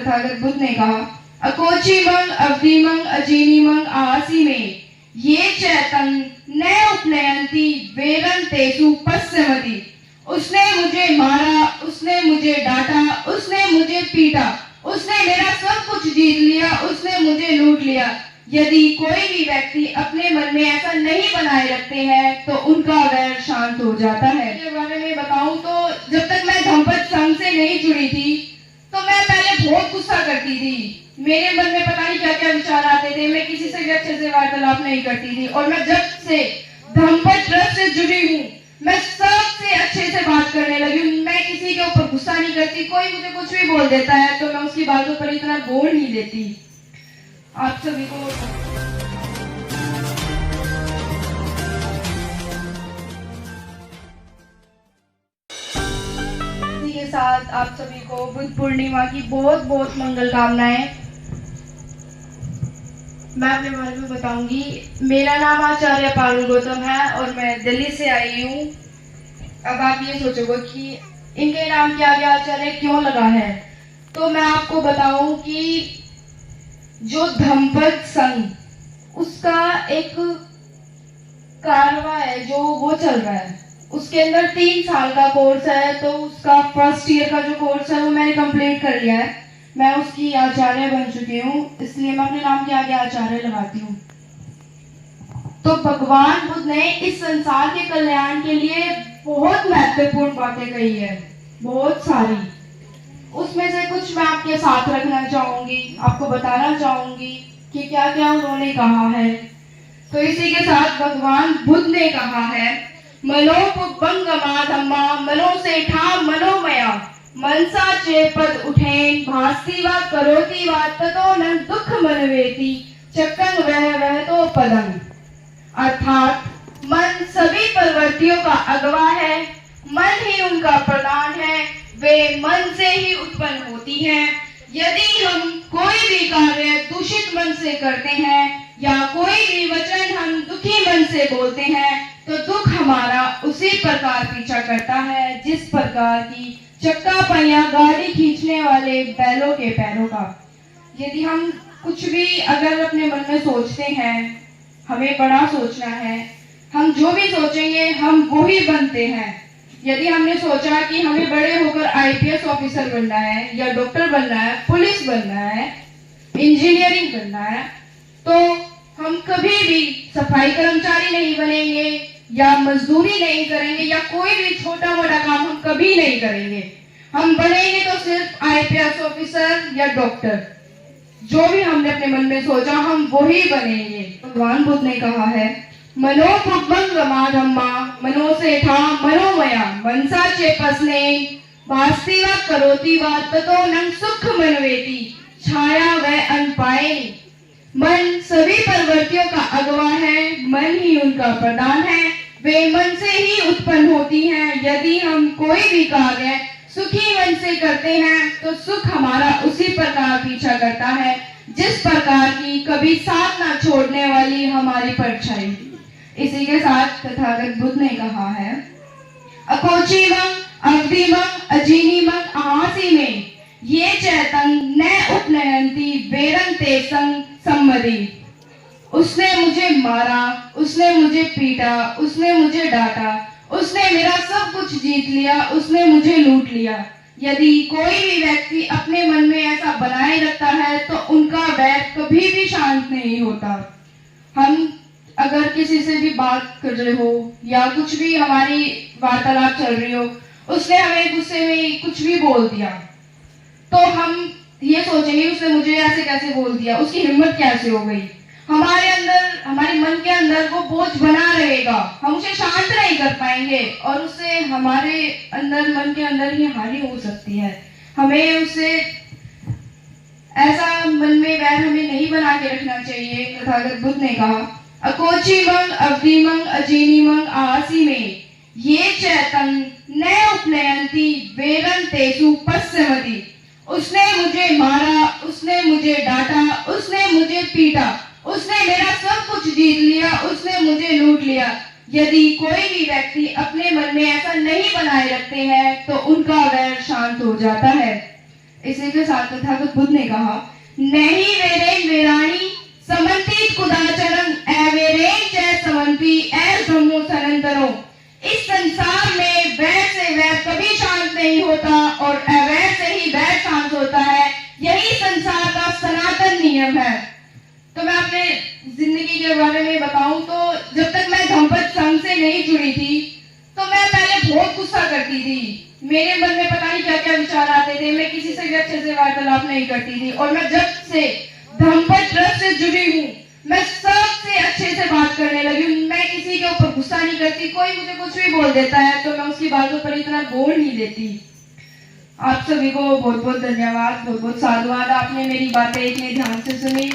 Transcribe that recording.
तथागत बुद्ध ने कहा, अकोचिमंग अवधिमंग अजीनिमंग आसी में ये चैतन्य न उपनयंती वेरंतेषु पश्चिमति। उसने मुझे मारा, उसने मुझे डांटा, उसने मुझे पीटा, उसने मेरा सब कुछ जीत लिया, उसने मुझे लूट लिया। यदि कोई भी व्यक्ति अपने मन में ऐसा नहीं बनाए रखते हैं तो उनका वैर शांत हो जाता है। इसके बारे में बताऊं तो जब तक मैं धम्मपद संघ से नहीं जुड़ी थी तो मैं पहले बहुत गुस्सा करती थी। मेरे मन में पता नहीं क्या क्या विचार आते थे, मैं किसी से भी अच्छे से वार्तालाप नहीं करती थी। और मैं जब से धम्मपद ट्रस्ट से जुड़ी हूँ मैं सबसे अच्छे से बात करने लगी हूँ। मैं किसी के ऊपर गुस्सा नहीं करती, कोई मुझे कुछ भी बोल देता है तो मैं उसकी बातों पर इतना बोल नहीं देती। आप सभी को इसी के साथ आप सभी को बुद्ध पूर्णिमा की बहुत बहुत मंगल कामनाएं। मैं अपने बारे में बताऊंगी। मेरा नाम आचार्य पारुल गौतम है और मैं दिल्ली से आई हूँ। अब आप ये सोचोगे कि इनके नाम के आगे आचार्य क्यों लगा है, तो मैं आपको बताऊं कि जो धम्मपद संघ उसका एक कारवा है जो वो चल रहा है, उसके अंदर 3 साल का कोर्स है। तो उसका फर्स्ट ईयर का जो कोर्स है वो मैंने कंप्लीट कर लिया है। मैं उसकी आचार्य बन चुकी हूँ, इसलिए मैं अपने नाम के आगे आचार्य लगाती हूँ। तो भगवान बुद्ध ने इस संसार के कल्याण के लिए बहुत महत्वपूर्ण बातें कही है, बहुत सारी। उसमें से कुछ मैं आपके साथ रखना चाहूंगी, आपको बताना चाहूंगी कि क्या क्या उन्होंने कहा है। तो इसी के साथ भगवान बुद्ध ने कहा है, मनोपुब्बंगमा धम्मा मनो से ठा मनोमया मनसा चेपद उठेन भास्ति वा करोति वा ततो न दुख मनवेति चक्कं वह तो पदं। अर्थात मन सभी प्रवृत्तियों का अगवा है, मन ही उनका प्रधान है, वे मन से ही उत्पन्न होती हैं। यदि हम कोई भी कार्य दूषित मन से करते हैं या कोई भी वचन हम दुखी मन से बोलते हैं तो दुख हमारा उसी प्रकार पीछा करता है जिस प्रकार की चक्का पहिया गाड़ी खींचने वाले बैलों के पैरों का। यदि हम कुछ भी अगर अपने मन में सोचते हैं, हमें बड़ा सोचना है, हम जो भी सोचेंगे हम वही बनते हैं। यदि हमने सोचा कि हमें बड़े होकर आईपीएस ऑफिसर बनना है या डॉक्टर बनना है, पुलिस बनना है, इंजीनियरिंग करना है, तो हम कभी भी सफाई कर्मचारी नहीं बनेंगे या मजदूरी नहीं करेंगे या कोई भी छोटा मोटा काम हम कभी नहीं करेंगे। हम बनेंगे तो सिर्फ आईपीएस ऑफिसर या डॉक्टर। जो भी हमने अपने मन में सोचा हम वही बनेंगे। भगवान बुद्ध ने कहा है, मनोपुब्बंगमा धम्मा मनो से ठा मनोमया मनसा चेपस्ने भास्ति वा करोति वा ततो न सुख मनवेति छाया व अनपाए। मन सभी प्रवृत्तियों का अगवा है, मन ही उनका प्रधान है, वे मन से ही उत्पन्न होती हैं। यदि हम कोई भी कार्य सुखी मन से करते हैं तो सुख हमारा उसी प्रकार पीछा करता है जिस प्रकार की कभी साथ ना छोड़ने वाली हमारी परछाई। इसी के साथ तथागत बुद्ध ने कहा है, अकोचिमंग अवधिमंग अजीनिमंग आहासी में ये चैतन्य न उपनयंती वेरंतेषं सम्मति। उसने मुझे मारा, उसने मुझे पीटा, उसने मुझे डांटा, उसने मेरा सब कुछ जीत लिया, उसने मुझे लूट लिया। यदि कोई भी व्यक्ति अपने मन में ऐसा बनाए रखता है तो उनका वैर कभी भी शांत नहीं होता। हम अगर किसी से भी बात कर रहे हो या कुछ भी हमारी वार्तालाप चल रही हो, उसने हमें गुस्से में कुछ भी बोल दिया तो हम ये सोचेंगे उसने मुझे ऐसे कैसे बोल दिया, उसकी हिम्मत कैसे हो गई। हमारे अंदर, हमारे मन के अंदर वो बोझ बना रहेगा, हम उसे शांत नहीं कर पाएंगे और उससे हमारे अंदर, मन के अंदर ही हानि हो सकती है। हमें उससे ऐसा मन में वैर हमें नहीं बना के रखना चाहिए। तथागत बुद्ध ने कहा, अकोचिमंग अवधिमंग अजीनिमंग आसी में ये चैतन्य न उपनयंती वेरंतेषु पश्चिमति। उसने मुझे मारा, उसने मुझे डांटा, उसने मुझे पीटा, उसने मेरा सब कुछ जीत लिया, उसने मुझे लूट लिया। यदि कोई भी व्यक्ति अपने मन में ऐसा नहीं बनाए रखते हैं तो उनका वैर शांत हो जाता है। इसी के साथ तथागत बुद्ध ने कहा, नहीं वेरे वेराणी समन्तित कुदाचरम एवेरे जय समन्ति ए ब्रह्मो सनंतरो। इस संसार में वैर से वैर कभी शांत नहीं होता और अवैर से ही वैर शांत होता है। यही संसार का सनातन नियम है। तो मैं अपने जिंदगी के बारे में बताऊं तो जब तक मैं धम्पत संघ से नहीं जुड़ी थी तो मैं पहले बहुत गुस्सा करती थी। मेरे मन में पता नहीं क्या क्या विचार आते थे। मैं किसी से भी अच्छे से वार्तालाप नहीं करती थी। और मैं जब से धम्पत ट्रस्ट से जुड़ी हूँ मैं सबसे अच्छे से बात करने लगी हूँ। मैं किसी के ऊपर गुस्सा नहीं करती। कोई मुझे कुछ भी बोल देता है तो मैं उसकी बातों पर इतना बोल नहीं देती। आप सभी को बहुत बहुत धन्यवाद, बहुत बहुत साधुवाद। आपने मेरी बातें इतने ध्यान से सुनी।